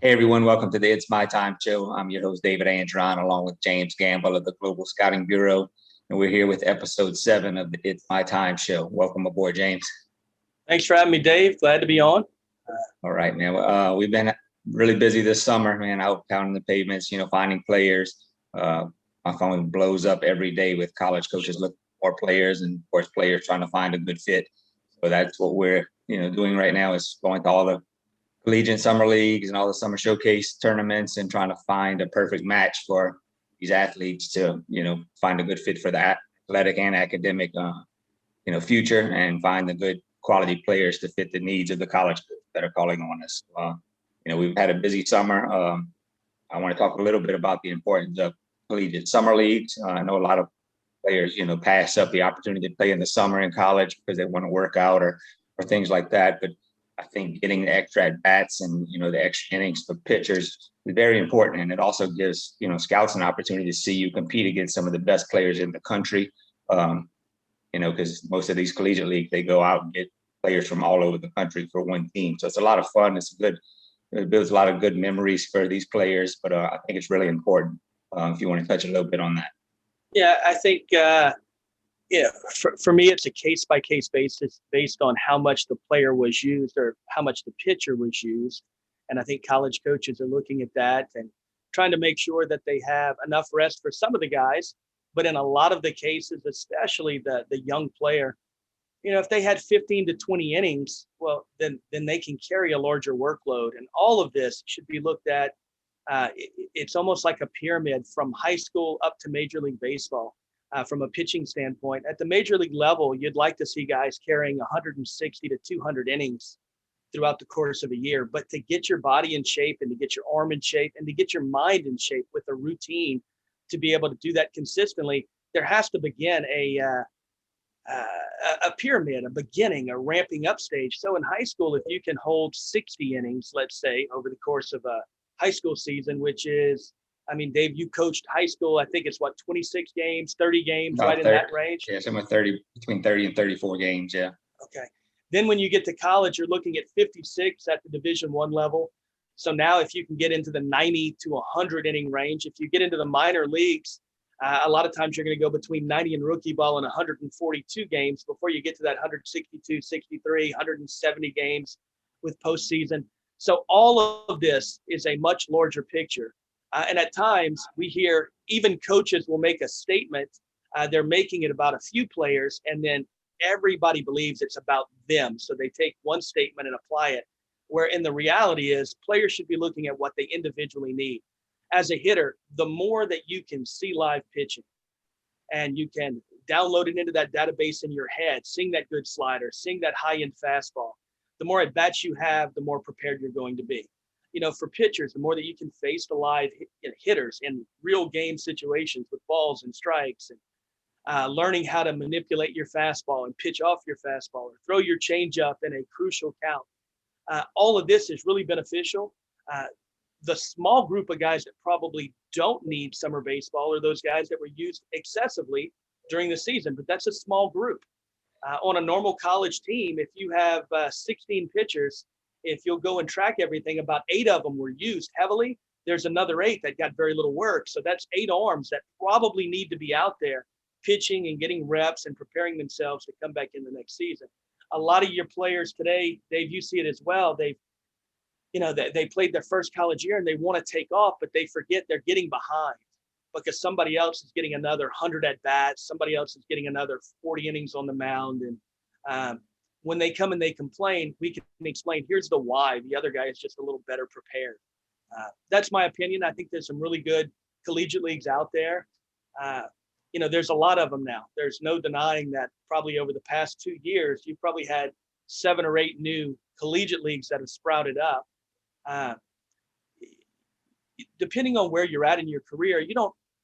Hey everyone, welcome to the It's My Time show. I'm your host, David Andron, along with James Gamble of the Global Scouting Bureau. And we're here with episode 7 of the It's My Time show. Welcome aboard, James. Thanks for having me, Dave. Glad to be on. All right, man. We've been really busy this summer, man, out pounding the pavements, finding players. My phone blows up every day with college coaches looking for players and, of course, players trying to find a good fit. So that's what we're, doing right now is going to all the collegiate summer leagues and all the summer showcase tournaments and trying to find a perfect match for these athletes to, find a good fit for the athletic and academic, future and find the good quality players to fit the needs of the college that are calling on us. We've had a busy summer. I want to talk a little bit about the importance of collegiate summer leagues. I know a lot of players, pass up the opportunity to play in the summer in college because they want to work out or things like that. But I think getting the extra at bats and, the extra innings for pitchers is very important. And it also gives, scouts an opportunity to see you compete against some of the best players in the country. Because most of these collegiate leagues, they go out and get players from all over the country for one team. So it's a lot of fun. It builds a lot of good memories for these players. But I think it's really important if you want to touch a little bit on that. Yeah, I think, for me, it's a case-by-case basis based on how much the player was used or how much the pitcher was used. And I think college coaches are looking at that and trying to make sure that they have enough rest for some of the guys. But in a lot of the cases, especially the young player, if they had 15 to 20 innings, well, then they can carry a larger workload. And all of this should be looked at. It's almost like a pyramid from high school up to Major League Baseball. From a pitching standpoint, at the major league level, you'd like to see guys carrying 160 to 200 innings throughout the course of a year. But to get your body in shape and to get your arm in shape and to get your mind in shape with a routine to be able to do that consistently, there has to begin a pyramid, a beginning, a ramping up stage. So in high school, if you can hold 60 innings, let's say, over the course of a high school season, which is, Dave, you coached high school. I think it's 26 games, 30 games, About right 30, in that range. Yeah, somewhere between 30 and 34 games. Yeah. Okay. Then when you get to college, you're looking at 56 at the Division I level. So now if you can get into the 90 to 100 inning range, if you get into the minor leagues, a lot of times you're going to go between 90 in rookie ball and 142 games before you get to that 162, 63, 170 games with postseason. So all of this is a much larger picture. And at times we hear even coaches will make a statement. They're making it about a few players, and then everybody believes it's about them. So they take one statement and apply it, where in the reality is players should be looking at what they individually need. As a hitter, the more that you can see live pitching and you can download it into that database in your head, seeing that good slider, seeing that high-end fastball, the more at-bats you have, the more prepared you're going to be. For pitchers, the more that you can face the live hitters in real game situations with balls and strikes and learning how to manipulate your fastball and pitch off your fastball or throw your changeup in a crucial count. All of this is really beneficial. The small group of guys that probably don't need summer baseball are those guys that were used excessively during the season, but that's a small group. On a normal college team, if you have 16 pitchers, if you'll go and track everything, about 8 of them were used heavily. There's another 8 that got very little work. So that's 8 arms that probably need to be out there pitching and getting reps and preparing themselves to come back in the next season. A lot of your players today, Dave, you see it as well. They played their first college year and they want to take off, but they forget they're getting behind because somebody else is getting another 100 at bats. Somebody else is getting another 40 innings on the mound. And when they come and they complain, we can explain, here's the why. The other guy is just a little better prepared. That's my opinion. I think there's some really good collegiate leagues out there. There's a lot of them now. There's no denying that probably over the past 2 years, you've probably had 7 or 8 new collegiate leagues that have sprouted up. Depending on where you're at in your career,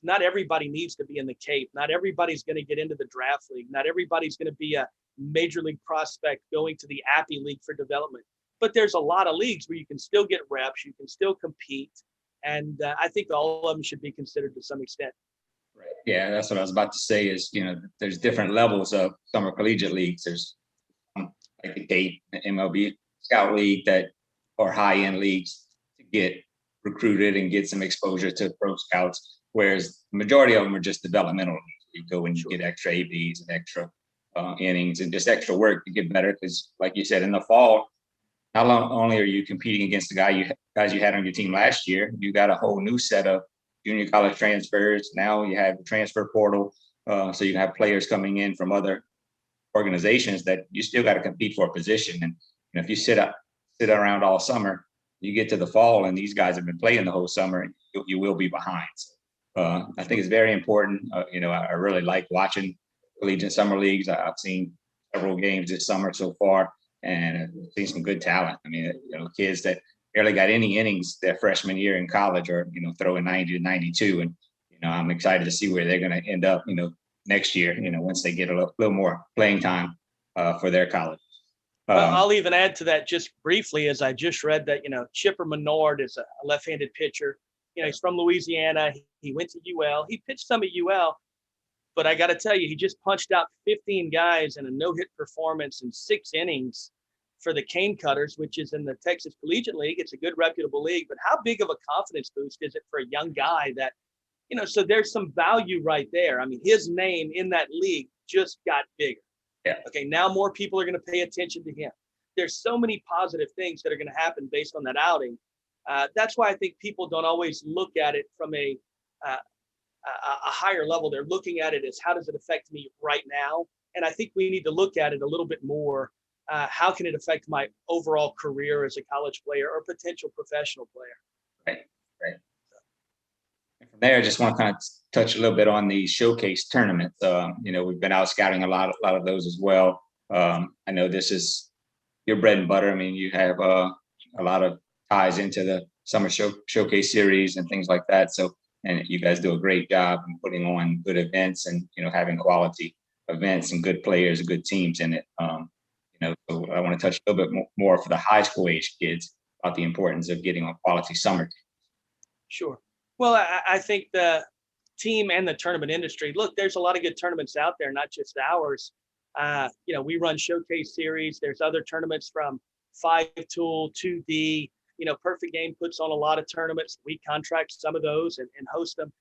not everybody needs to be in the Cape. Not everybody's going to get into the draft league. Not everybody's going to be a major league prospect going to the Appy League for development. But there's a lot of leagues where you can still get reps, you can still compete. And I think all of them should be considered to some extent. Right. Yeah, that's what I was about to say is, there's different levels of summer collegiate leagues. There's like the Cape, MLB Scout League or high-end leagues to get recruited and get some exposure to pro scouts, whereas the majority of them are just developmental. You go and you get extra ABs and extra innings and just extra work to get better. Because, like you said, in the fall, not only are you competing against the guys you had on your team last year, you got a whole new set of junior college transfers. Now you have the transfer portal, so you have players coming in from other organizations that you still got to compete for a position. And if you sit around all summer, you get to the fall and these guys have been playing the whole summer, and you will be behind. So, I think it's very important. I really like watching collegiate summer leagues. I've seen several games this summer so far, and I've seen some good talent. I mean, kids that barely got any innings their freshman year in college are, throwing 90 to 92. And, I'm excited to see where they're going to end up, next year, once they get a little more playing time for their college. I'll even add to that just briefly, as I just read that, Chipper Menard is a left-handed pitcher. He's from Louisiana. He went to UL. He pitched some at UL, but I got to tell you, he just punched out 15 guys in a no-hit performance in 6 innings for the Cane Cutters, which is in the Texas Collegiate League. It's a good, reputable league, but how big of a confidence boost is it for a young guy that, so there's some value right there. I mean, his name in that league just got bigger. Yeah. Okay, now more people are going to pay attention to him. There's so many positive things that are going to happen based on that outing. That's why I think people don't always look at it from a higher level. They're looking at it as, how does it affect me right now? And I think we need to look at it a little bit more. How can it affect my overall career as a college player or potential professional player? Right. And from there, I just want to kind of touch a little bit on the showcase tournaments. We've been out scouting a lot of those as well. I know this is your bread and butter. I mean, you have a lot of ties into the summer showcase series and things like that. So, and you guys do a great job in putting on good events and, having quality events and good players and good teams in it. So I want to touch a little bit more for the high school age kids about the importance of getting a quality summer team. Sure. Well, I think the team and the tournament industry, look, there's a lot of good tournaments out there, not just ours. We run showcase series. There's other tournaments from 5-Tool, 2D. Perfect Game puts on a lot of tournaments. We contract some of those and host them.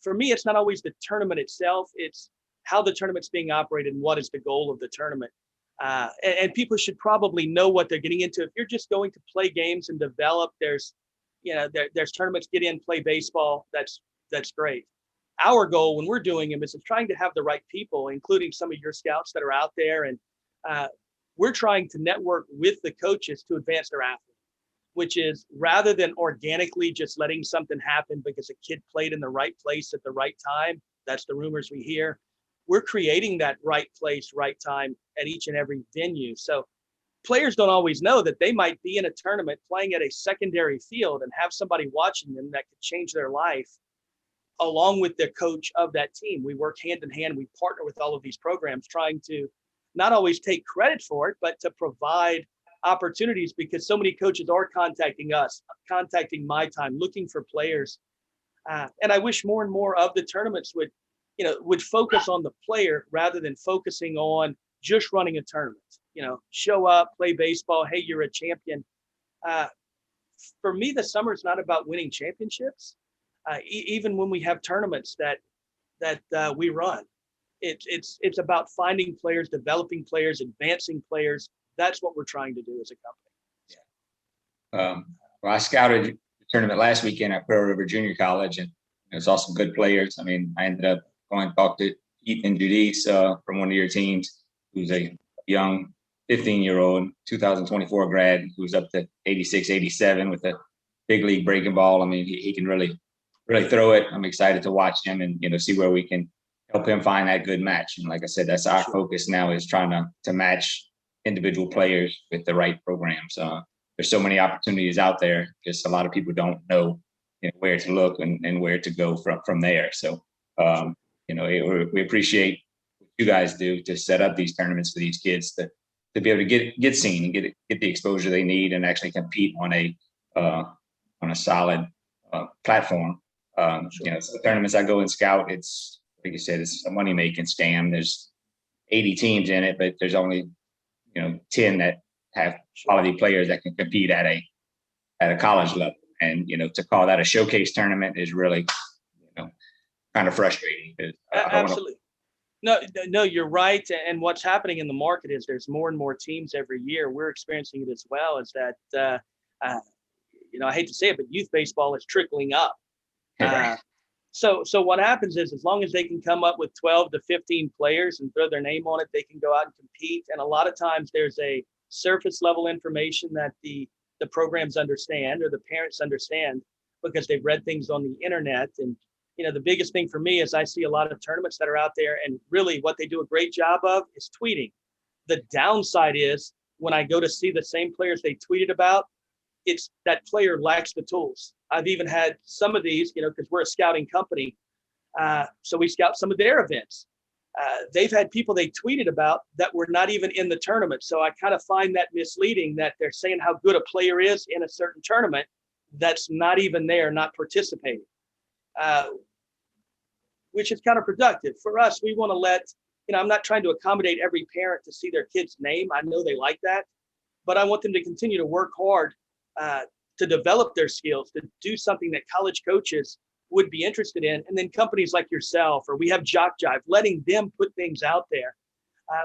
For me, it's not always the tournament itself. It's how the tournament's being operated and what is the goal of the tournament. And people should probably know what they're getting into. If you're just going to play games and develop, there's tournaments, get in, play baseball. That's great. Our goal when we're doing them is trying to have the right people, including some of your scouts that are out there. And we're trying to network with the coaches to advance their athlete, which is rather than organically just letting something happen because a kid played in the right place at the right time. That's the rumors we hear. We're creating that right place, right time at each and every venue. So players don't always know that they might be in a tournament playing at a secondary field and have somebody watching them that could change their life along with the coach of that team. We work hand in hand. We partner with all of these programs, trying to not always take credit for it, but to provide opportunities, because so many coaches are contacting us, contacting My Time, looking for players. And I wish more and more of the tournaments would focus on the player rather than focusing on just running a tournament. Show up, play baseball. Hey, you're a champion. For me, the summer is not about winning championships. Even when we have tournaments that we run, it's about finding players, developing players, advancing players. That's what we're trying to do as a company. Well, I scouted the tournament last weekend at Pearl River Junior College, and it was also good players. I mean, I ended up going to talk to Ethan Judice from one of your teams, who's a young 15-year-old 2024 grad who's up to 86, 87 with a big league breaking ball. I mean, he can really throw it. I'm excited to watch him and see where we can help him find that good match. And like I said, that's our focus now, is trying to match individual players with the right programs. There's so many opportunities out there. Just a lot of people don't know where to look and where to go from there. So we appreciate what you guys do to set up these tournaments for these kids to be able to get seen and get the exposure they need and actually compete on a solid platform. The tournaments I go and scout, it's like you said, it's a money making scam. There's 80 teams in it, but there's only 10 that have quality players that can compete at a college level. And, to call that a showcase tournament is really, kind of frustrating. Absolutely. No, you're right. And what's happening in the market is there's more and more teams every year. We're experiencing it as well. Is that, I hate to say it, but youth baseball is trickling up. So what happens is, as long as they can come up with 12 to 15 players and throw their name on it, they can go out and compete. And a lot of times there's a surface level information that the programs understand or the parents understand because they've read things on the internet. And, the biggest thing for me is I see a lot of tournaments that are out there, and really what they do a great job of is tweeting. The downside is when I go to see the same players they tweeted about, it's that player lacks the tools. I've even had some of these, because we're a scouting company. So we scout some of their events. They've had people they tweeted about that were not even in the tournament. So I kind of find that misleading that they're saying how good a player is in a certain tournament that's not even there, not participating, which is counterproductive. For us, we want to let, I'm not trying to accommodate every parent to see their kid's name. I know they like that, but I want them to continue to work hard to develop their skills, to do something that college coaches would be interested in. And then companies like yourself, or we have Jock Jive, letting them put things out there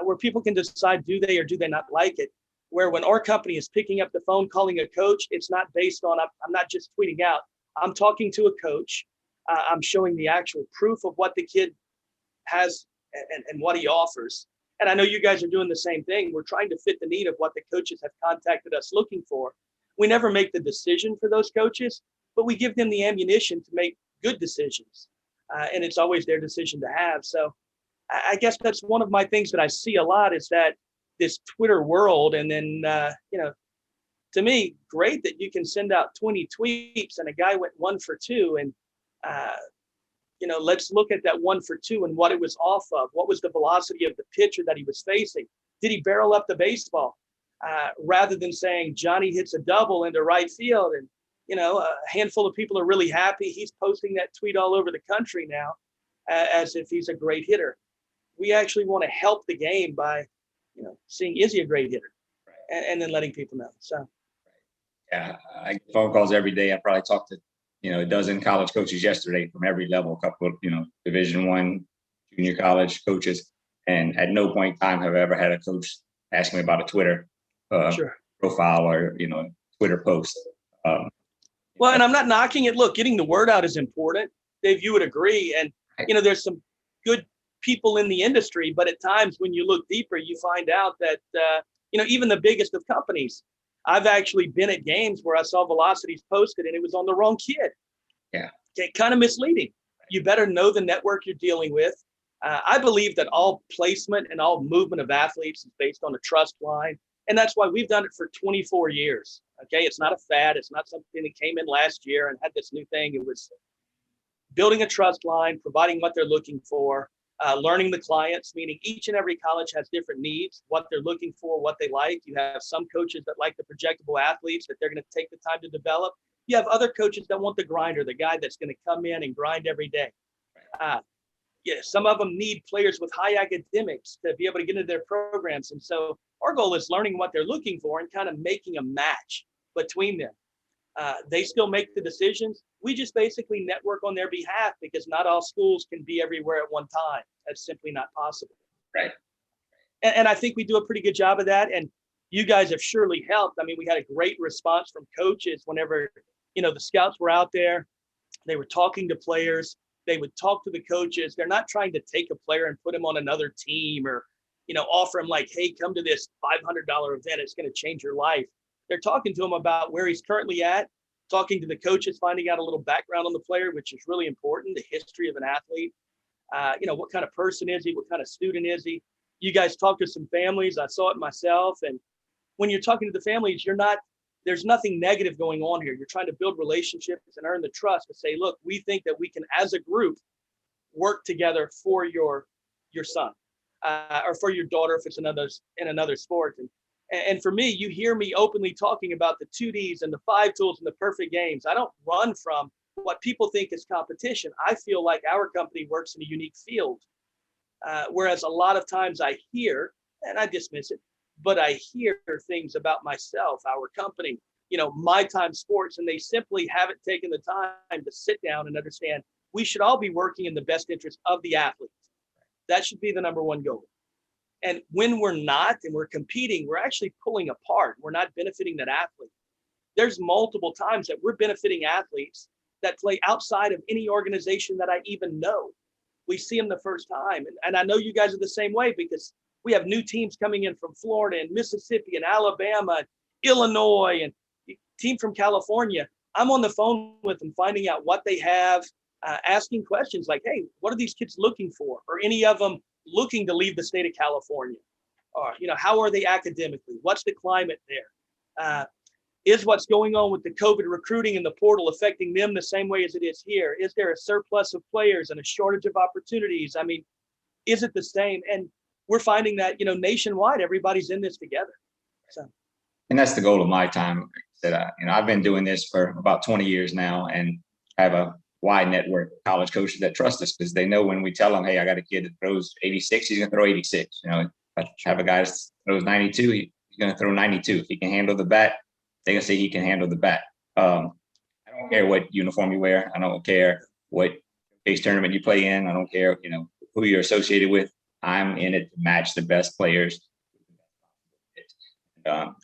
where people can decide, do they or do they not like it? Where when our company is picking up the phone, calling a coach, it's not based on, I'm not just tweeting out. I'm talking to a coach. I'm showing the actual proof of what the kid has and what he offers. And I know you guys are doing the same thing. We're trying to fit the need of what the coaches have contacted us looking for. We never make the decision for those coaches, but we give them the ammunition to make good decisions. And it's always their decision to have. So I guess that's one of my things that I see a lot is that this Twitter world. And then, to me, great that you can send out 20 tweets and a guy went 1 for 2. And, let's look at that 1 for 2 and what it was off of. What was the velocity of the pitcher that he was facing? Did he barrel up the baseball? Rather than saying Johnny hits a double into right field and, a handful of people are really happy. He's posting that tweet all over the country now as if he's a great hitter. We actually want to help the game by, seeing, is he a great hitter? And then letting people know. So. Yeah, I get phone calls every day. I probably talked to, a dozen college coaches yesterday from every level, a couple of, Division I, junior college coaches. And at no point in time have I ever had a coach ask me about a Twitter profile or, Twitter post. Well, and I'm not knocking it. Look, getting the word out is important. Dave, you would agree. And, there's some good people in the industry, but at times when you look deeper, you find out that, even the biggest of companies, I've actually been at games where I saw velocities posted and it was on the wrong kid. Yeah. Okay, kind of misleading. You better know the network you're dealing with. I believe that all placement and all movement of athletes is based on a trust line. And that's why we've done it for 24 years. Okay, it's not a fad. It's not something that came in last year and had this new thing. It was building a trust line, providing what they're looking for, learning the clients, meaning each and every college has different needs, what they're looking for, what they like. You have some coaches that like the projectable athletes that they're going to take the time to develop. You have other coaches that want the grinder, the guy that's going to come in and grind every day. Some of them need players with high academics to be able to get into their programs. And so our goal is learning what they're looking for and kind of making a match between them. They still make the decisions. We just basically network on their behalf because not all schools can be everywhere at one time. That's simply not possible. Right. And I think we do a pretty good job of that. And you guys have surely helped. I mean, we had a great response from coaches whenever, the scouts were out there. They were talking to players. They would talk to the coaches. They're not trying to take a player and put him on another team or, offer him like, hey, come to this $500 event. It's going to change your life. They're talking to him about where he's currently at, talking to the coaches, finding out a little background on the player, which is really important, the history of an athlete. What kind of person is he? What kind of student is he? You guys talk to some families. I saw it myself. And when you're talking to the families, there's nothing negative going on here. You're trying to build relationships and earn the trust to say, look, we think that we can, as a group, work together for your son or for your daughter if it's in another sport. And for me, you hear me openly talking about the 2Ds and the 5 tools and the perfect games. I don't run from what people think is competition. I feel like our company works in a unique field. Whereas a lot of times I hear, and I dismiss it, but I hear things about myself, our company, My Time Sports, and they simply haven't taken the time to sit down and understand we should all be working in the best interest of the athletes. That should be the number one goal. And when we're not and we're competing, we're actually pulling apart. We're not benefiting that athlete. There's multiple times that we're benefiting athletes that play outside of any organization that I even know. We see them the first time. And I know you guys are the same way, because we have new teams coming in from Florida and Mississippi and Alabama, and Illinois, and team from California. I'm on the phone with them, finding out what they have, asking questions like, hey, what are these kids looking for? Or any of them looking to leave the state of California? Or, how are they academically? What's the climate there? Is what's going on with the COVID recruiting in the portal affecting them the same way as it is here? Is there a surplus of players and a shortage of opportunities? I mean, is it the same? And we're finding that, nationwide, everybody's in this together. So, and that's the goal of My Time. That I've been doing this for about 20 years now, and have a wide network of college coaches that trust us, because they know when we tell them, hey, I got a kid that throws 86, he's going to throw 86. If I have a guy that throws 92, he's going to throw 92. If he can handle the bat, they're going to say he can handle the bat. I don't care what uniform you wear. I don't care what base tournament you play in. I don't care, who you're associated with. I'm in it to match the best players.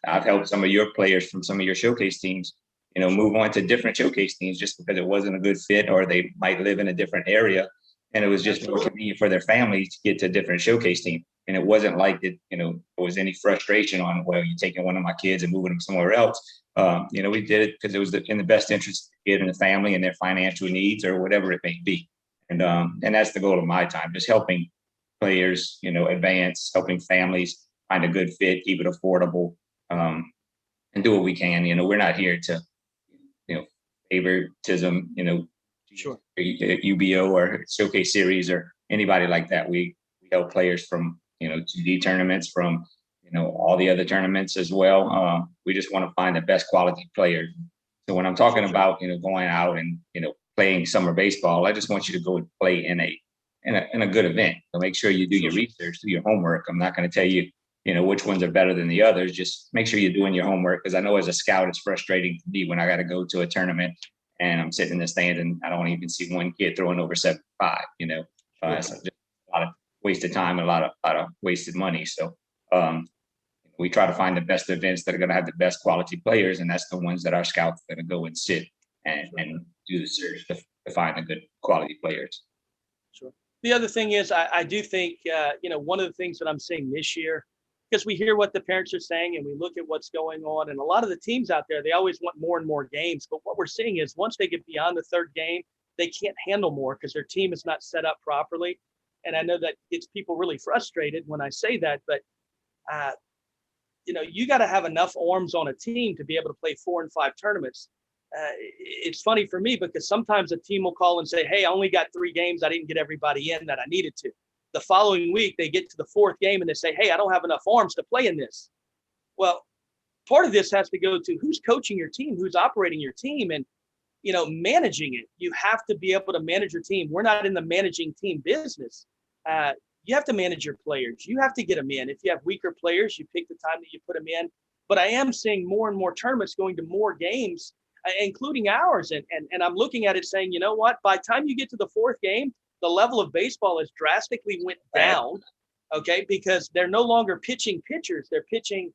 I've helped some of your players from some of your showcase teams, move on to different showcase teams just because it wasn't a good fit, or they might live in a different area, and it was just more convenient for their families to get to a different showcase team. And it wasn't like that, there was any frustration on, well, you're taking one of my kids and moving them somewhere else. We did it because it was in the best interest of the kid and the family and their financial needs, or whatever it may be. And that's the goal of My Time, just helping players, advance, helping families find a good fit, keep it affordable, and do what we can. We're not here to, favoritism, sure, UBO or Showcase Series or anybody like that. We help players from, 2D tournaments, from, all the other tournaments as well. We just want to find the best quality players. So when I'm talking about, going out and, playing summer baseball, I just want you to go and play in a good event. So make sure you do your research, do your homework. I'm not going to tell you, which ones are better than the others. Just make sure you're doing your homework, because I know as a scout, it's frustrating to me when I got to go to a tournament and I'm sitting in the stand and I don't even see one kid throwing over 75. It's just a lot of wasted time and a lot of wasted money. So we try to find the best events that are going to have the best quality players, and that's the ones that our scouts are going to go and sit and do the search to find the good quality players. Sure. The other thing is, I do think, one of the things that I'm seeing this year, because we hear what the parents are saying and we look at what's going on, and a lot of the teams out there, they always want more and more games. But what we're seeing is, once they get beyond the third game, they can't handle more because their team is not set up properly. And I know that gets people really frustrated when I say that, but you got to have enough arms on a team to be able to play 4 and 5 tournaments. It's funny for me, because sometimes a team will call and say, hey, I only got 3 games. I didn't get everybody in that I needed to. The following week, they get to the 4th game and they say, hey, I don't have enough arms to play in this. Well, part of this has to go to who's coaching your team, who's operating your team, and, managing it. You have to be able to manage your team. We're not in the managing team business. You have to manage your players. You have to get them in. If you have weaker players, you pick the time that you put them in. But I am seeing more and more tournaments going to more games, including ours. And I'm looking at it saying, you know what? By the time you get to the 4th game, the level of baseball has drastically went down, okay, because they're no longer pitching pitchers. They're pitching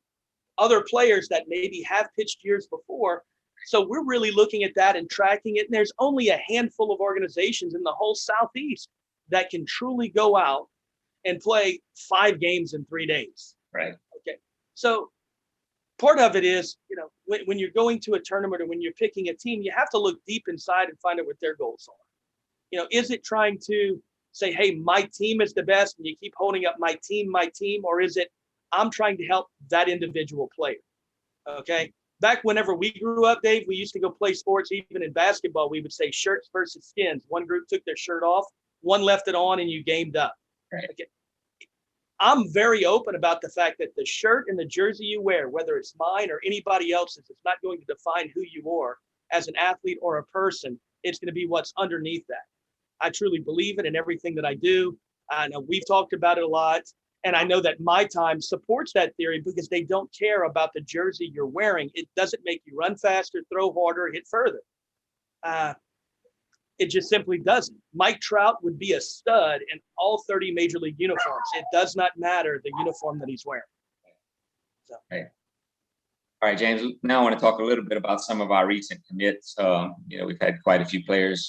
other players that maybe have pitched years before. So we're really looking at that and tracking it. And there's only a handful of organizations in the whole Southeast that can truly go out and play 5 games in 3 days. Right. Okay. So part of it is, when you're going to a tournament or when you're picking a team, you have to look deep inside and find out what their goals are. Is it trying to say, hey, my team is the best, and you keep holding up my team, or is it, I'm trying to help that individual player? Okay. Back whenever we grew up, Dave, we used to go play sports. Even in basketball, we would say shirts versus skins. One group took their shirt off, one left it on, and you gamed up. Right. Okay. I'm very open about the fact that the shirt and the jersey you wear, whether it's mine or anybody else's, it's not going to define who you are as an athlete or a person. It's going to be what's underneath that. I truly believe it in everything that I do. I know we've talked about it a lot. And I know that My Time supports that theory because they don't care about the jersey you're wearing. It doesn't make you run faster, throw harder, hit further. It just simply doesn't. Mike Trout would be a stud in all 30 major league uniforms. It does not matter the uniform that he's wearing. So. Right. All right, James, now I want to talk a little bit about some of our recent commits. We've had quite a few players,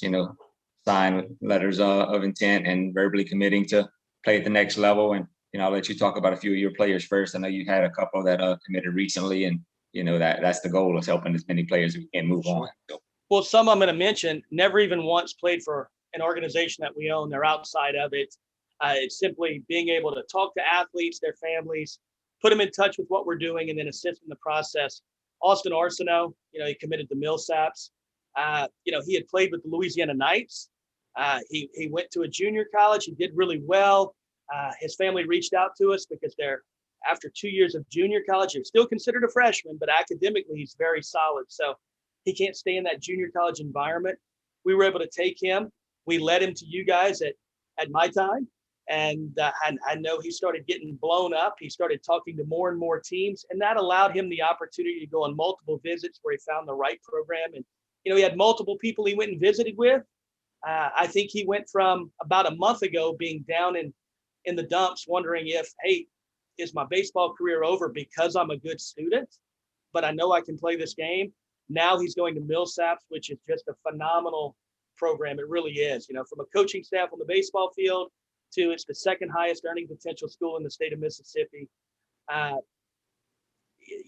sign with letters of intent and verbally committing to play at the next level. And, I'll let you talk about a few of your players first. I know you had a couple that committed recently, and, that's the goal, is helping as many players as we can move on. So. Well, some I'm going to mention never even once played for an organization that we own. They're outside of it. It's simply being able to talk to athletes, their families, put them in touch with what we're doing, and then assist in the process. Austin Arsenault, he committed to Millsaps. He had played with the Louisiana Knights. He went to a junior college. He did really well. His family reached out to us because after 2 years of junior college, they're still considered a freshman, but academically he's very solid. So he can't stay in that junior college environment. We were able to take him. We led him to you guys at My Time. And I know he started getting blown up. He started talking to more and more teams, and that allowed him the opportunity to go on multiple visits where he found the right program. And, he had multiple people he went and visited with. I think he went from about a month ago being down in the dumps, wondering if, hey, is my baseball career over because I'm a good student, but I know I can play this game. Now he's going to Millsaps, which is just a phenomenal program. It really is, from a coaching staff on the baseball field to it's the second highest earning potential school in the state of Mississippi.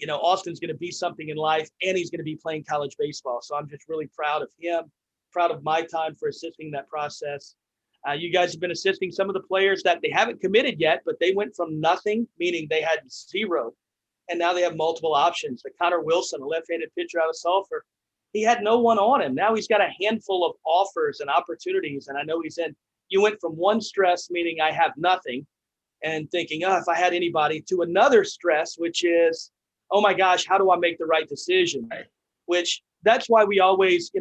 Austin's going to be something in life, and he's going to be playing college baseball. So I'm just really proud of him, proud of My Time for assisting that process. You guys have been assisting some of the players that they haven't committed yet, but they went from nothing, meaning they had zero, and now they have multiple options. The Connor Wilson, a left-handed pitcher out of Sulphur, he had no one on him. Now he's got a handful of offers and opportunities, and I know you went from one stress, meaning I have nothing, and thinking, if I had anybody, to another stress, which is, oh my gosh, how do I make the right decision? Right. Which that's why we always,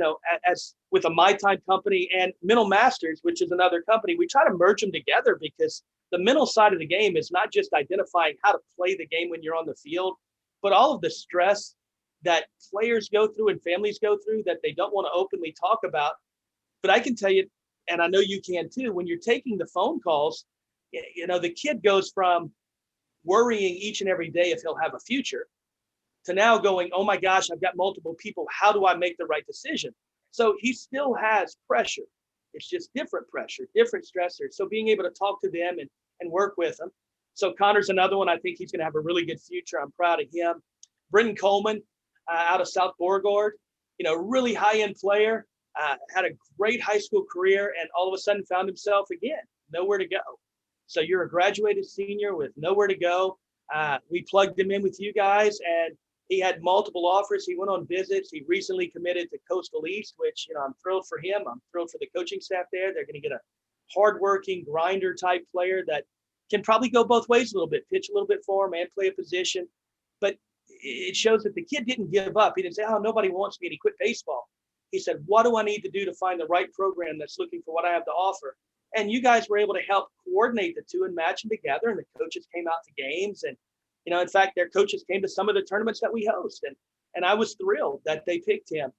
as with a My Time company and Mental Masters, which is another company, we try to merge them together because the mental side of the game is not just identifying how to play the game when you're on the field, but all of the stress that players go through and families go through that they don't want to openly talk about. But I can tell you, and I know you can too, when you're taking the phone calls, the kid goes from worrying each and every day if he'll have a future to now going, oh my gosh, I've got multiple people. How do I make the right decision? So he still has pressure. It's just different pressure, different stressors. So being able to talk to them and work with them. So Connor's another one. I think he's going to have a really good future. I'm proud of him. Brenton Coleman out of South Beauregard, really high-end player, had a great high school career, and all of a sudden found himself again, nowhere to go. So you're a graduated senior with nowhere to go. We plugged him in with you guys, and he had multiple offers. He went on visits. He recently committed to Coastal East, which, I'm thrilled for him. I'm thrilled for the coaching staff there. They're going to get a hardworking grinder type player that can probably go both ways a little bit, pitch a little bit for him and play a position. But it shows that the kid didn't give up. He didn't say, nobody wants me, and he quit baseball. He said, what do I need to do to find the right program that's looking for what I have to offer? And you guys were able to help coordinate the two and match them together. And the coaches came out to games. And, in fact, their coaches came to some of the tournaments that we host. And I was thrilled that they picked him.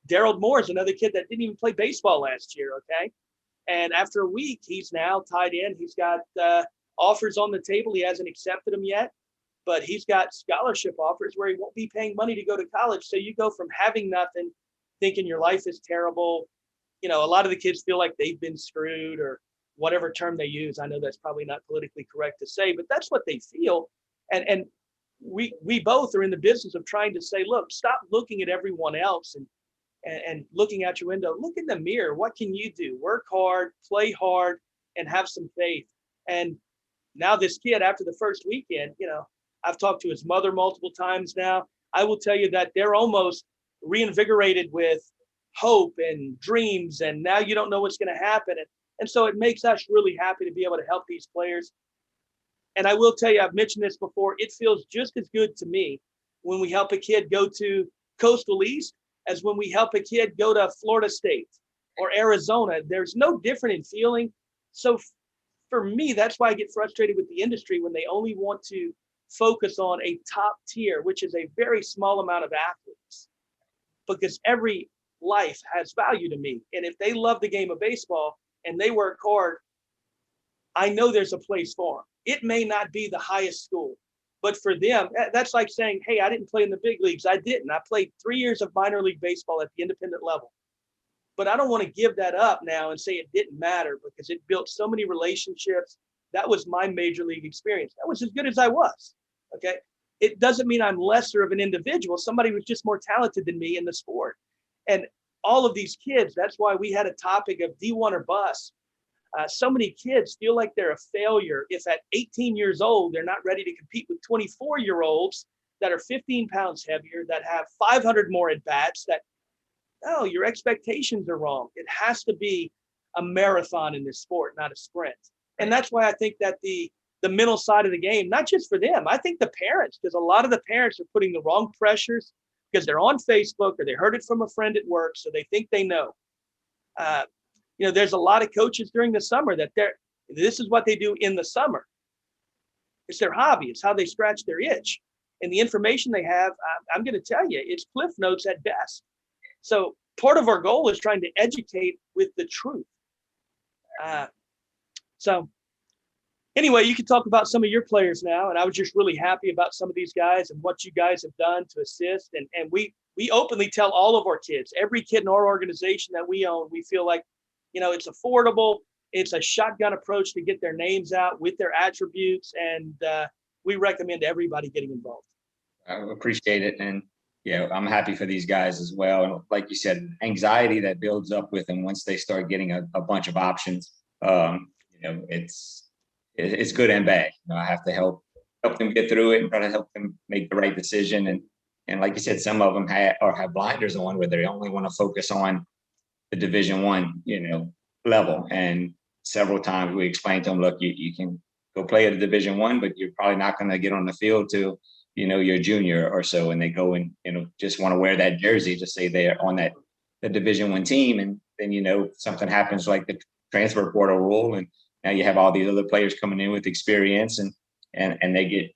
Daryl Moore is another kid that didn't even play baseball last year, okay? And after a week, he's now tied in. He's got offers on the table. He hasn't accepted them yet. But he's got scholarship offers where he won't be paying money to go to college. So you go from having nothing, thinking your life is terrible. A lot of the kids feel like they've been screwed, or whatever term they use. I know that's probably not politically correct to say, but that's what they feel. And we both are in the business of trying to say, look, stop looking at everyone else and looking out your window. Look in the mirror. What can you do? Work hard, play hard, and have some faith. And now this kid, after the first weekend, I've talked to his mother multiple times now. I will tell you that they're almost reinvigorated with hope and dreams, and now you don't know what's going to happen. And so it makes us really happy to be able to help these players. And I will tell you, I've mentioned this before, it feels just as good to me when we help a kid go to Coastal East as when we help a kid go to Florida State or Arizona. There's no different in feeling. So for me, that's why I get frustrated with the industry when they only want to focus on a top tier, which is a very small amount of athletes, because every life has value to me. And if they love the game of baseball and they work hard, I know there's a place for them. It may not be the highest school, but for them, that's like saying, hey, I didn't play in the big leagues. I didn't. I played 3 years of minor league baseball at the independent level. But I don't want to give that up now and say it didn't matter, because it built so many relationships. That was my major league experience. That was as good as I was. Okay. It doesn't mean I'm lesser of an individual. Somebody was just more talented than me in the sport. And all of these kids, that's why we had a topic of D1 or bust. So many kids feel like they're a failure if at 18 years old, they're not ready to compete with 24-year-olds that are 15 pounds heavier, that have 500 more at bats. That, no, your expectations are wrong. It has to be a marathon in this sport, not a sprint. And that's why I think that the mental side of the game, not just for them, I think the parents, because a lot of the parents are putting the wrong pressures because they're on Facebook or they heard it from a friend at work, so they think they know. There's a lot of coaches during the summer that this is what they do in the summer. It's their hobby. It's how they scratch their itch. And the information they have, I'm going to tell you, it's Cliff Notes at best. So part of our goal is trying to educate with the truth. So anyway, you can talk about some of your players now. And I was just really happy about some of these guys and what you guys have done to assist. And we openly tell all of our kids, every kid in our organization that we own, we feel like, it's affordable. It's a shotgun approach to get their names out with their attributes. And we recommend everybody getting involved. I appreciate it. And I'm happy for these guys as well. And like you said, anxiety that builds up with them once they start getting a bunch of options. It's good and bad. I have to help them get through it and try to help them make the right decision. And like you said, some of them have blinders on where they only want to focus on the Division I, level. And several times we explained to them, look, you can go play at a Division I, but you're probably not going to get on the field till, you're junior or so. And they go and, just want to wear that jersey to say they're on the Division I team. And then, something happens like the transfer portal rule. And now you have all these other players coming in with experience and they get,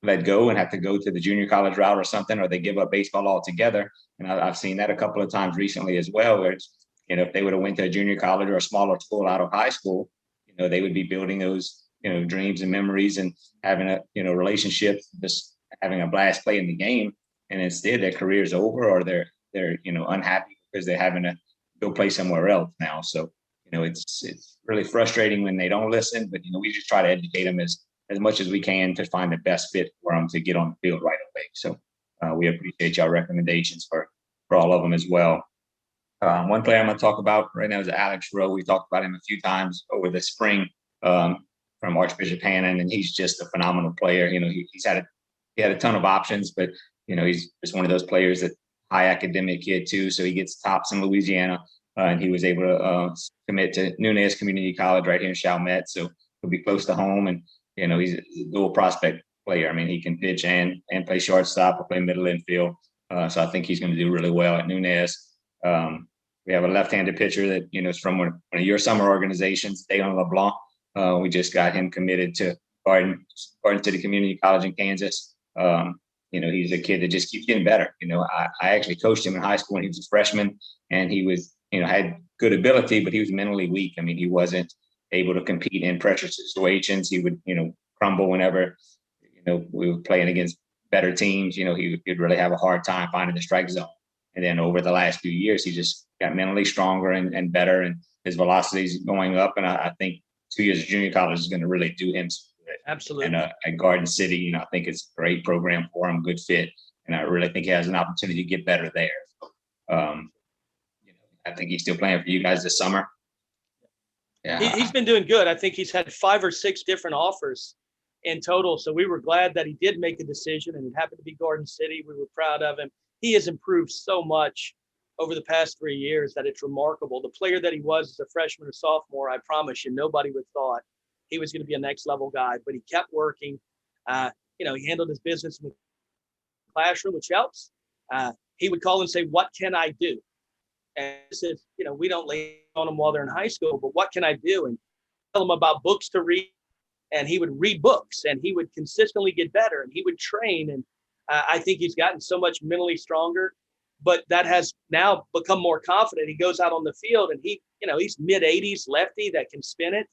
let go and have to go to the junior college route or something, or they give up baseball altogether. And I've seen that a couple of times recently as well, where it's, if they would have went to a junior college or a smaller school out of high school, they would be building those, dreams and memories and having a, relationship, just having a blast playing the game. And instead their career's over, or they're, unhappy because they're having to go play somewhere else now. So, it's really frustrating when they don't listen, but, we just try to educate them as much as we can to find the best fit for them to get on the field right away. So we appreciate your recommendations for all of them as well. One player I'm going to talk about right now is Alex Rowe. We talked about him a few times over the spring from Archbishop Hannon, and he's just a phenomenal player. He had a ton of options, but, he's just one of those players that high academic kid too. So he gets tops in Louisiana, and he was able to commit to Nunez Community College right here in Chalmette. So he'll be close to home, and, he's a dual prospect player. I mean, he can pitch and play shortstop or play middle infield. So I think he's going to do really well at Nunez. We have a left-handed pitcher that, is from one of your summer organizations, Dayon LeBlanc. We just got him committed to Garden City Community College in Kansas. He's a kid that just keeps getting better. I actually coached him in high school when he was a freshman, and he was, had good ability, but he was mentally weak. I mean, he wasn't able to compete in pressure situations. He would, crumble whenever, we were playing against better teams. He'd really have a hard time finding the strike zone. And then over the last few years, he just got mentally stronger and better, and his velocity is going up. And I think 2 years of junior college is going to really do him good. Absolutely. And at Garden City, I think it's a great program for him, good fit. And I really think he has an opportunity to get better there. So, I think he's still playing for you guys this summer. Yeah, he's been doing good. I think he's had 5 or 6 different offers in total. So we were glad that he did make a decision, and it happened to be Garden City. We were proud of him. He has improved so much over the past 3 years that it's remarkable. The player that he was as a freshman or sophomore, I promise you, nobody would have thought he was going to be a next level guy, but he kept working. He handled his business in the classroom, which helps. He would call and say, "What can I do?" And he says, we don't lay on them while they're in high school, but what can I do? And him about books to read, and he would read books, and he would consistently get better, and he would train. And I think he's gotten so much mentally stronger, but that has now become more confident. He goes out on the field, and he's mid 80s lefty that can spin it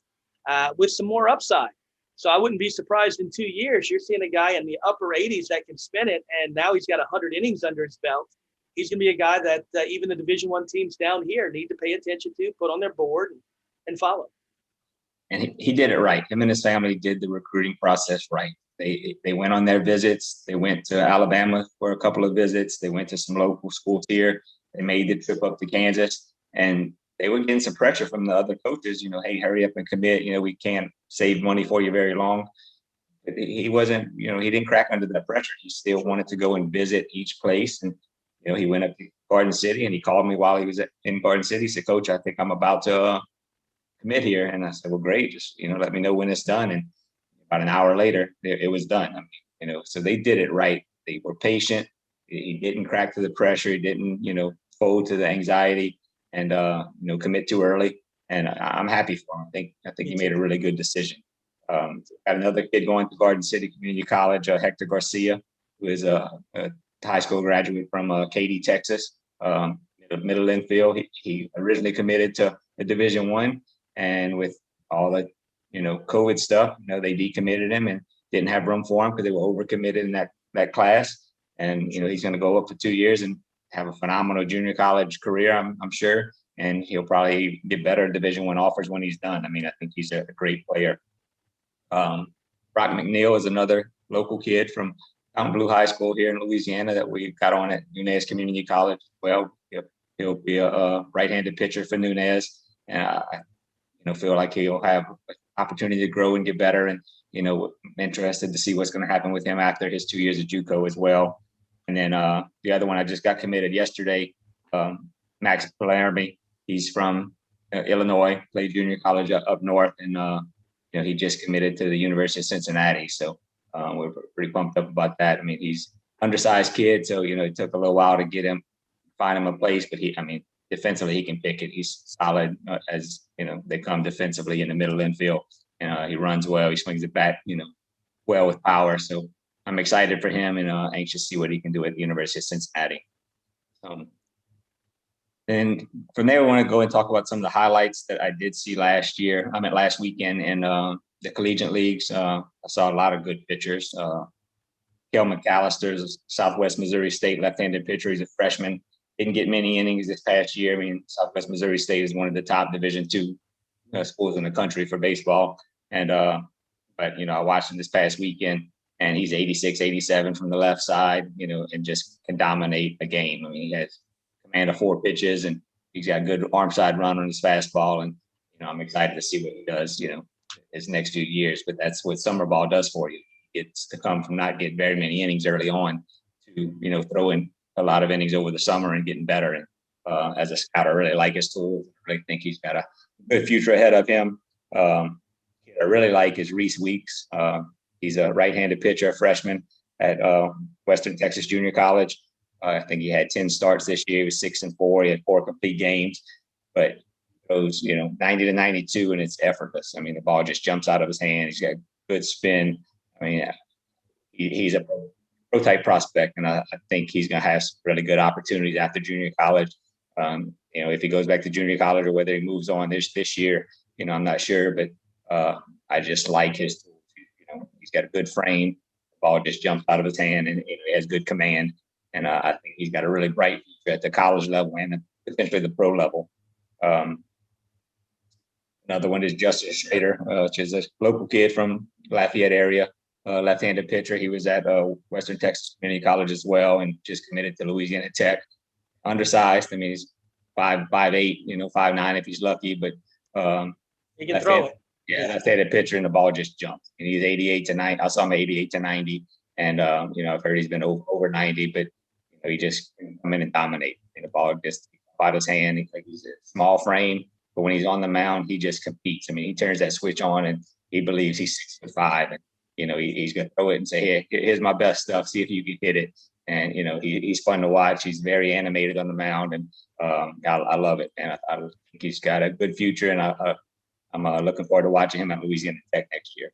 with some more upside. So I wouldn't be surprised in 2 years you're seeing a guy in the upper 80s that can spin it, and now he's got 100 innings under his belt. He's going to be a guy that even the Division I teams down here need to pay attention to, put on their board, and follow. And he did it right. Him and his family did the recruiting process right. They went on their visits. They went to Alabama for a couple of visits. They went to some local schools here. They made the trip up to Kansas, and they were getting some pressure from the other coaches. Hey, hurry up and commit. We can't save money for you very long. But he wasn't. He didn't crack under that pressure. He still wanted to go and visit each place. And he went up to Garden City, and he called me while he was in Garden City. He said, "Coach, I think I'm about to commit here." And I said, "Well, great. Just let me know when it's done." And about an hour later, it was done. So they did it right. They were patient. He didn't crack to the pressure. He didn't, fold to the anxiety and commit too early. And I'm happy for him. I think he made a really good decision. Got another kid going to Garden City Community College, Hector Garcia, who is a high school graduate from Katy, Texas, middle infield. He originally committed to the Division I, and with all the COVID stuff, they decommitted him and didn't have room for him because they were overcommitted in that class. And he's going to go up for 2 years and have a phenomenal junior college career, I'm sure. And he'll probably get better Division I offers when he's done. I think he's a great player. Brock McNeil is another local kid from Blue High School here in Louisiana that we got on at Nunez Community College. Well, he'll be a right-handed pitcher for Nunez, and I feel like he'll have an opportunity to grow and get better. And interested to see what's going to happen with him after his 2 years at JUCO as well. And then the other one I just got committed yesterday, Max Palermi. He's from Illinois, played junior college up north, and he just committed to the University of Cincinnati. So we're pretty pumped up about that. He's undersized kid, so it took a little while to find him a place, but defensively he can pick it. He's solid as they come defensively in the middle infield, and he runs well. He swings it back, well with power. So I'm excited for him and anxious to see what he can do at the University of Cincinnati. And from there, we want to go and talk about some of the highlights that I did see last weekend in the collegiate leagues. I saw a lot of good pitchers. Kel McAllister is a Southwest Missouri State left-handed pitcher. He's a freshman. Didn't get many innings this past year. Southwest Missouri State is one of the top Division II schools in the country for baseball. And but I watched him this past weekend, and he's 86, 87 from the left side, and just can dominate a game. He has command of 4 pitches, and he's got a good arm side run on his fastball. And I'm excited to see what he does, his next few years. But that's what summer ball does for you. It's to come from not getting very many innings early on to throwing a lot of innings over the summer and getting better. And as a scout, I really like his tools. I really think he's got a good future ahead of him. I really like is Reese Weeks. He's a right-handed pitcher, a freshman at Western Texas Junior College. I think he had 10 starts this year. He was 6-4. He had 4 complete games, but goes 90 to 92, and it's effortless. The ball just jumps out of his hand. He's got good spin. He's a pro-type prospect, and I think he's going to have some really good opportunities after junior college. If he goes back to junior college or whether he moves on this year, I'm not sure, but I just like his tools. He's got a good frame. The ball just jumps out of his hand, and he has good command. And I think he's got a really bright future at the college level and potentially the pro level. Another one is Justice Schrader, which is a local kid from Lafayette area, left-handed pitcher. He was at Western Texas Community College as well, and just committed to Louisiana Tech. Undersized. He's 5'8", 5'9" if he's lucky, but he can throw it. Yeah, left-handed pitcher, and the ball just jumped. And he's 88 to 90. I saw him 88 to 90, and I've heard he's been over 90, but he just can come in and dominate. And the ball just out his hand. He's a small frame, but when he's on the mound, he just competes. He turns that switch on, and he believes he's 6'5", and he's going to throw it and say, "Hey, here's my best stuff. See if you can hit it." And he's fun to watch. He's very animated on the mound, and I love it. And I think he's got a good future, and I I'm looking forward to watching him at Louisiana Tech next year.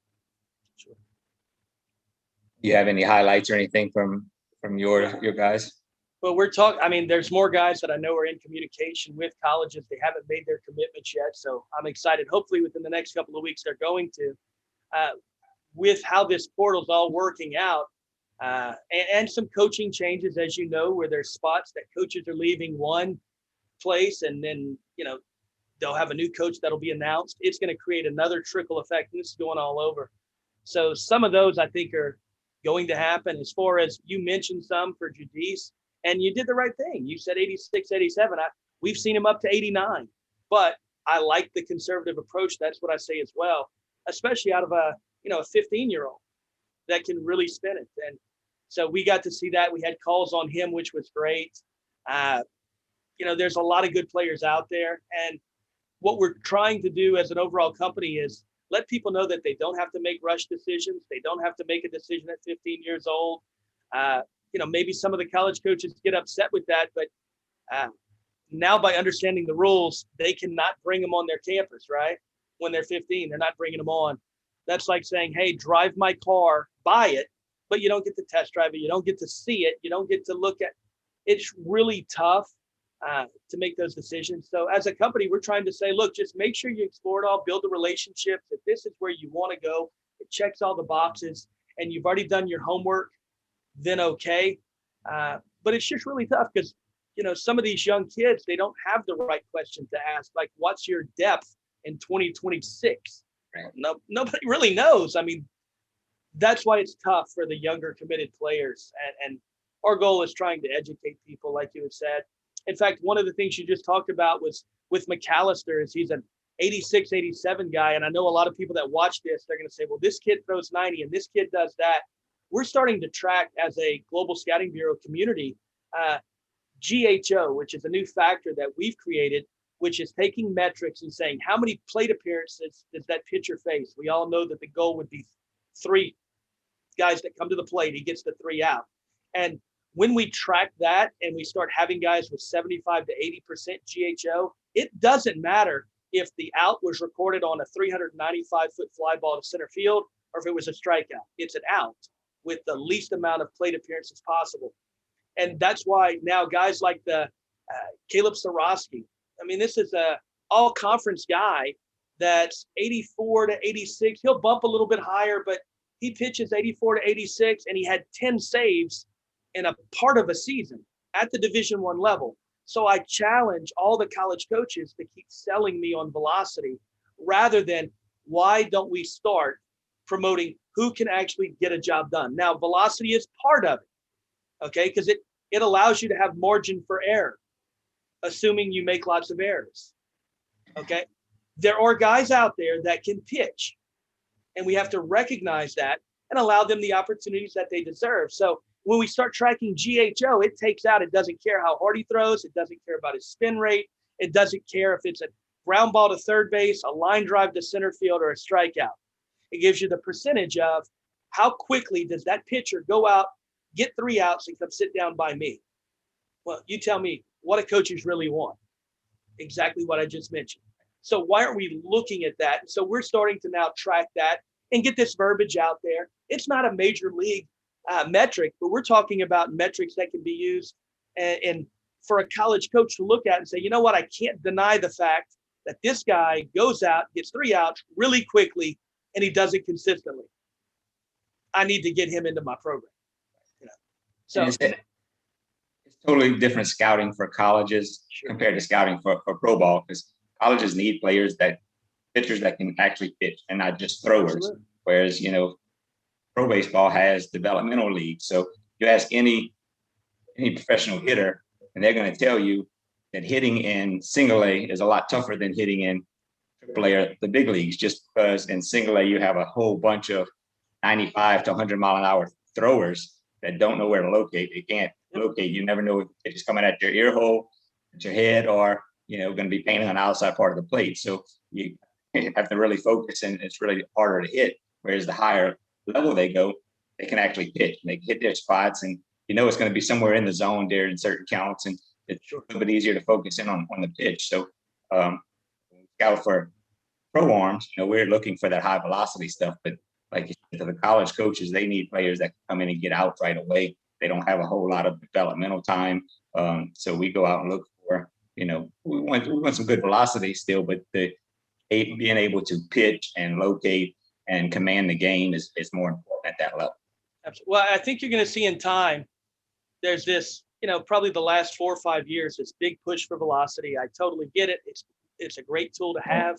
Sure. Do you have any highlights or anything from your guys? Well, we're talking, I mean, there's more guys that I know are in communication with colleges. They haven't made their commitments yet. So I'm excited. Hopefully within the next couple of weeks, they're going to. With how this portal's all working out, and some coaching changes, as you know, where there's spots that coaches are leaving one place and then, they'll have a new coach that'll be announced. It's going to create another trickle effect. And this is going all over. So some of those I think are going to happen. As far as you mentioned some for Judice, and you did the right thing. You said 86, 87. We've seen him up to 89, but I like the conservative approach. That's what I say as well, especially out of a 15-year-old that can really spin it. And so we got to see that. We had calls on him, which was great. There's a lot of good players out there. And what we're trying to do as an overall company is let people know that they don't have to make rush decisions. They don't have to make a decision at 15 years old. Maybe some of the college coaches get upset with that, but now by understanding the rules, they cannot bring them on their campus, right? When they're 15, they're not bringing them on. That's like saying, hey, drive my car, buy it, but you don't get to test drive it. You don't get to see it. You don't get to look at. It's really tough to make those decisions. So as a company, we're trying to say, look, just make sure you explore it all, build the relationships. If this is where you want to go, it checks all the boxes, and you've already done your homework, then okay. But it's just really tough because, some of these young kids, they don't have the right question to ask, like, what's your depth in 2026? Right. No, nobody really knows. I mean, that's why it's tough for the younger committed players. And our goal is trying to educate people, like you had said. In fact, one of the things you just talked about was with McAllister is he's an 86, 87 guy. And I know a lot of people that watch this, they're going to say, well, this kid throws 90 and this kid does that. We're starting to track as a Global Scouting Bureau community, GHO, which is a new factor that we've created, which is taking metrics and saying, how many plate appearances does that pitcher face? We all know that the goal would be 3 guys that come to the plate. He gets the 3 out. And when we track that and we start having guys with 75 to 80% GHO, it doesn't matter if the out was recorded on a 395-foot fly ball to center field or if it was a strikeout. It's an out with the least amount of plate appearances possible. And that's why now guys like the Caleb Sorosky, I mean, this is a all-conference guy that's 84 to 86. He'll bump a little bit higher, but he pitches 84 to 86, and he had 10 saves in a part of a season at the Division I level. So I challenge all the college coaches to keep selling me on velocity rather than why don't we start promoting who can actually get a job done. Now, velocity is part of it, okay, because it allows you to have margin for error, assuming you make lots of errors, okay? There are guys out there that can pitch, and we have to recognize that and allow them the opportunities that they deserve. So when we start tracking GHO, it takes out, it doesn't care how hard he throws, it doesn't care about his spin rate, it doesn't care if it's a ground ball to third base, a line drive to center field, or a strikeout. It gives you the percentage of how quickly does that pitcher go out, get 3 outs, and come sit down by me. Well, you tell me what do coaches really want? Exactly what I just mentioned. So why aren't we looking at that? So we're starting to now track that and get this verbiage out there. It's not a major league metric, but we're talking about metrics that can be used and for a college coach to look at and say, you know what, I can't deny the fact that this guy goes out, gets 3 outs really quickly, and he does it consistently. I need to get him into my program. So it's totally different scouting for colleges compared to scouting for pro ball, because colleges need pitchers that can actually pitch and not just throwers. Absolutely. Whereas, pro baseball has developmental leagues. So you ask any professional hitter, and they're going to tell you that hitting in single A is a lot tougher than hitting in triple A or the big leagues, just because in single A you have a whole bunch of 95 to 100 mile an hour throwers that don't know where to locate. They can't locate. You never know if it's coming at your ear hole, at your head, or going to be painting on the outside part of the plate. So you have to really focus, and it's really harder to hit. Whereas the higher level they go, they can actually pitch. They can hit their spots, and it's going to be somewhere in the zone there in certain counts, and it's a little bit easier to focus in on the pitch. So scout for pro arms, we're looking for that high velocity stuff. But like you said, to the college coaches, they need players that can come in and get out right away. They don't have a whole lot of developmental time. So we go out and look for, we want some good velocity still, but being able to pitch and locate and command the game is more important at that level. Well, I think you're going to see in time, there's this, probably the last 4 or 5 years, this big push for velocity. I totally get it. It's a great tool to have.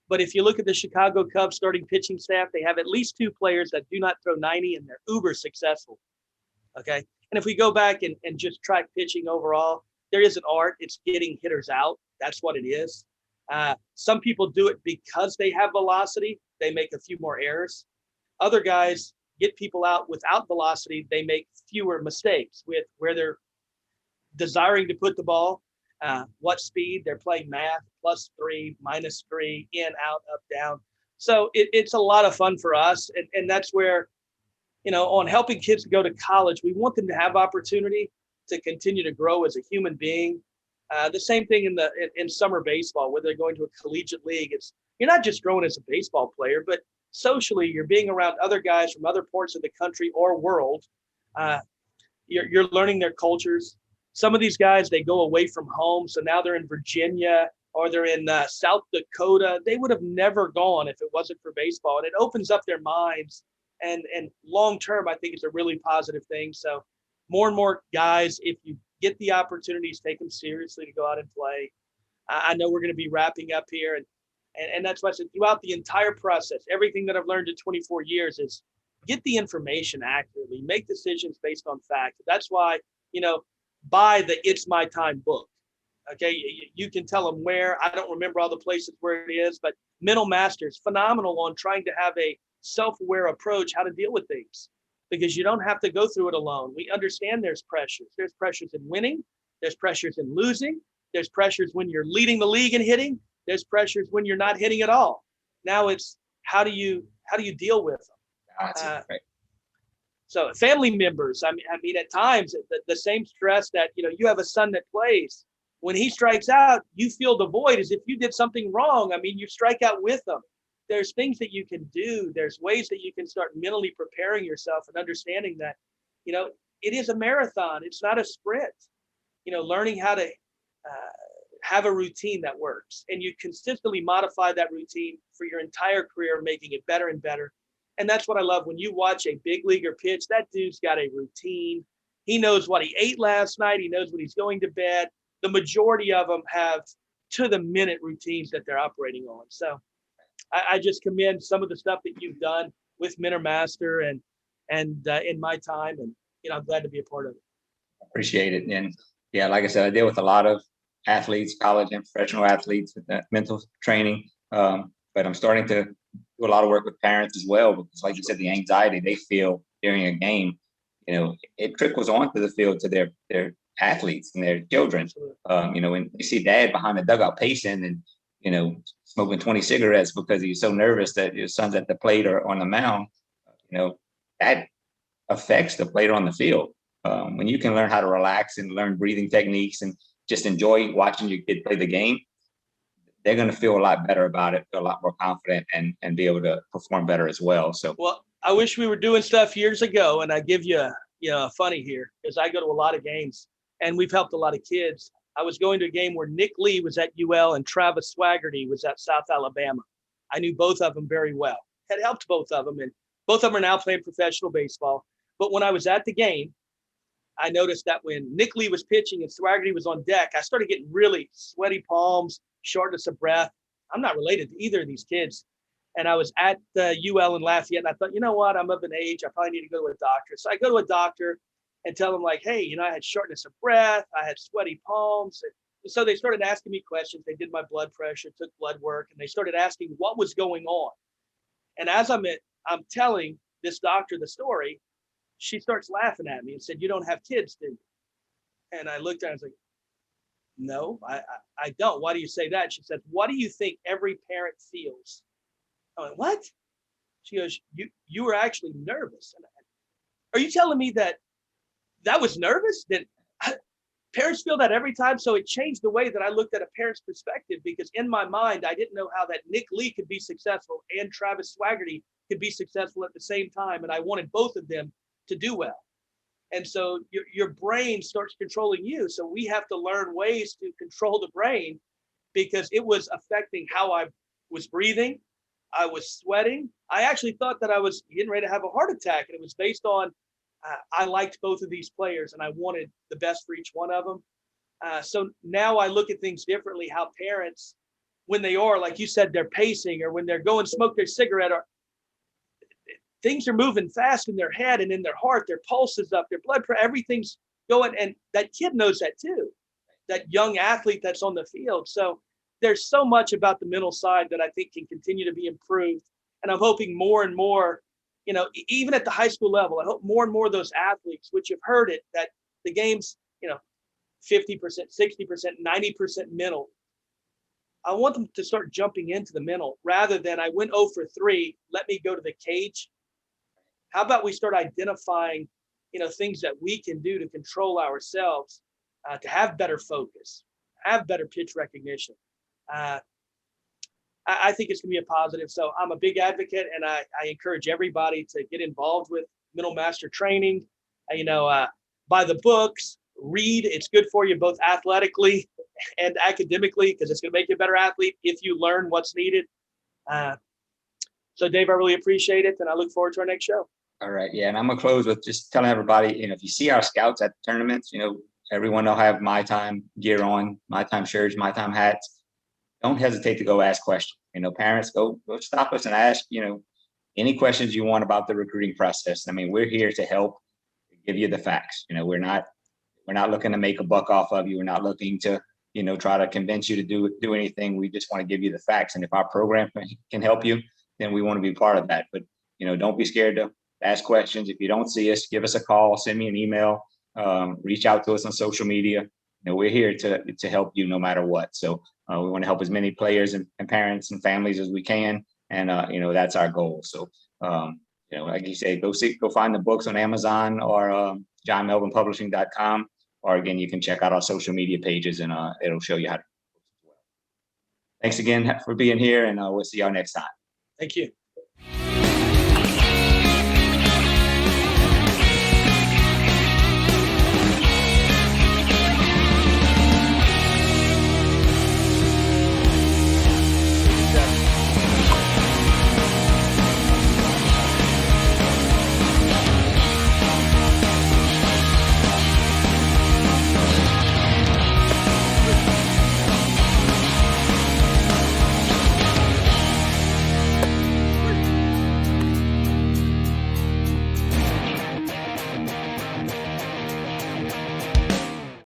But if you look at the Chicago Cubs starting pitching staff, they have at least 2 players that do not throw 90, and they're uber successful. Okay. And if we go back and just track pitching overall, there is an art. It's getting hitters out. That's what it is. Some people do it because they have velocity. They make a few more errors. Other guys get people out without velocity. They make fewer mistakes with where they're desiring to put the ball, what speed they're playing math, +3, -3, in, out, up, down. So it's a lot of fun for us. And that's where, on helping kids to go to college, we want them to have opportunity to continue to grow as a human being. The same thing in summer baseball, whether they're going to a collegiate league. You're not just growing as a baseball player, but socially, you're being around other guys from other parts of the country or world. You're learning their cultures. Some of these guys, they go away from home. So now they're in Virginia or they're in South Dakota. They would have never gone if it wasn't for baseball. And it opens up their minds. And long term, I think it's a really positive thing. So more and more guys, if you get the opportunities, take them seriously to go out and play. I know we're going to be wrapping up here. And that's why I said throughout the entire process, everything that I've learned in 24 years is get the information accurately, make decisions based on fact. That's why, buy the It's My Time book. Okay. You can tell them where. I don't remember all the places where it is, but Mental Masters, phenomenal on trying to have a self-aware approach, how to deal with things, because you don't have to go through it alone. We understand there's pressures. There's pressures in winning. There's pressures in losing. There's pressures when you're leading the league in hitting. There's pressures when you're not hitting at all. Now it's how do you deal with them? Right. So family members, I mean, at times the same stress that, you have a son that plays. When he strikes out, you feel the void as if you did something wrong. I mean, you strike out with them. There's things that you can do. There's ways that you can start mentally preparing yourself and understanding that, it is a marathon. It's not a sprint. Learning how to have a routine that works, and you consistently modify that routine for your entire career, making it better and better. And that's what I love when you watch a big leaguer pitch. That dude's got a routine. He knows what he ate last night. He knows when he's going to bed. The majority of them have to the minute routines that they're operating on. So I just commend some of the stuff that you've done with Mentor Master and in my time, and I'm glad to be a part of it. Appreciate it. And yeah, like I said, I deal with a lot of athletes, college and professional athletes with that mental training. But I'm starting to do a lot of work with parents as well, because like you said, the anxiety they feel during a game, it trickles onto the field to their athletes and their children. When you see dad behind the dugout pacing and, smoking 20 cigarettes because he's so nervous that his son's at the plate or on the mound, that affects the player on the field. When you can learn how to relax and learn breathing techniques and just enjoy watching your kid play the game, they're going to feel a lot better about it, feel a lot more confident, and be able to perform better as well. So, well, I wish we were doing stuff years ago. And I give you a funny here, because I go to a lot of games and we've helped a lot of kids. I was going to a game where Nick Lee was at UL and Travis Swaggerty was at South Alabama. I knew both of them very well, had helped both of them, and both of them are now playing professional baseball. But when I was at the game, I noticed that when Nick Lee was pitching and Swaggerty was on deck, I started getting really sweaty palms, shortness of breath. I'm not related to either of these kids. And I was at the UL in Lafayette, and I thought, you know what? I'm of an age. I probably need to go to a doctor. So I go to a doctor and tell them, like, hey, I had shortness of breath. I had sweaty palms. And so they started asking me questions. They did my blood pressure, took blood work, and they started asking what was going on. And as I'm telling this doctor the story, she starts laughing at me and said, you don't have kids, do you? And I looked at her and I was like, no, I don't. Why do you say that? She said, what do you think every parent feels? I went, what? She goes, you were actually nervous. And are you telling me that was nervous? That parents feel that every time. So it changed the way that I looked at a parent's perspective, because in my mind, I didn't know how that Nick Lee could be successful and Travis Swaggerty could be successful at the same time. And I wanted both of them to do well. And so your brain starts controlling you. So we have to learn ways to control the brain, because it was affecting how I was breathing. I was sweating. I actually thought that I was getting ready to have a heart attack. And it was based on, I liked both of these players and I wanted the best for each one of them. So now I look at things differently, how parents, when they are, like you said, they're pacing, or when they're going to smoke their cigarette, or things are moving fast in their head and in their heart, their pulse is up, their blood pressure, everything's going. And that kid knows that too, that young athlete that's on the field. So there's so much about the mental side that I think can continue to be improved. And I'm hoping more and more, even at the high school level, I hope more and more of those athletes, which have heard it, that the game's, 50%, 60%, 90% mental. I want them to start jumping into the mental rather than I went 0 for 3, let me go to the cage. How about we start identifying, things that we can do to control ourselves, to have better focus, have better pitch recognition. I think it's going to be a positive. So I'm a big advocate, and I encourage everybody to get involved with Mental Master Training. Buy the books, read. It's good for you both athletically and academically, because it's going to make you a better athlete if you learn what's needed. So Dave, I really appreciate it, and I look forward to our next show. All right. Yeah. And I'm going to close with just telling everybody, if you see our scouts at the tournaments, everyone will have My Time gear on, My Time shirts, My Time hats. Don't hesitate to go ask questions. Parents, go stop us and ask, any questions you want about the recruiting process. I mean, we're here to help give you the facts. We're not looking to make a buck off of you. We're not looking to, try to convince you to do anything. We just want to give you the facts. And if our program can help you, then we want to be part of that. But, don't be scared to ask questions. If you don't see us, give us a call, send me an email, reach out to us on social media. We're here to help you no matter what. So we want to help as many players and parents and families as we can. And, that's our goal. So, like you say, go find the books on Amazon or JohnMelvinPublishing.com. Or again, you can check out our social media pages, and it'll show you how to. Thanks again for being here, and we'll see y'all next time. Thank you.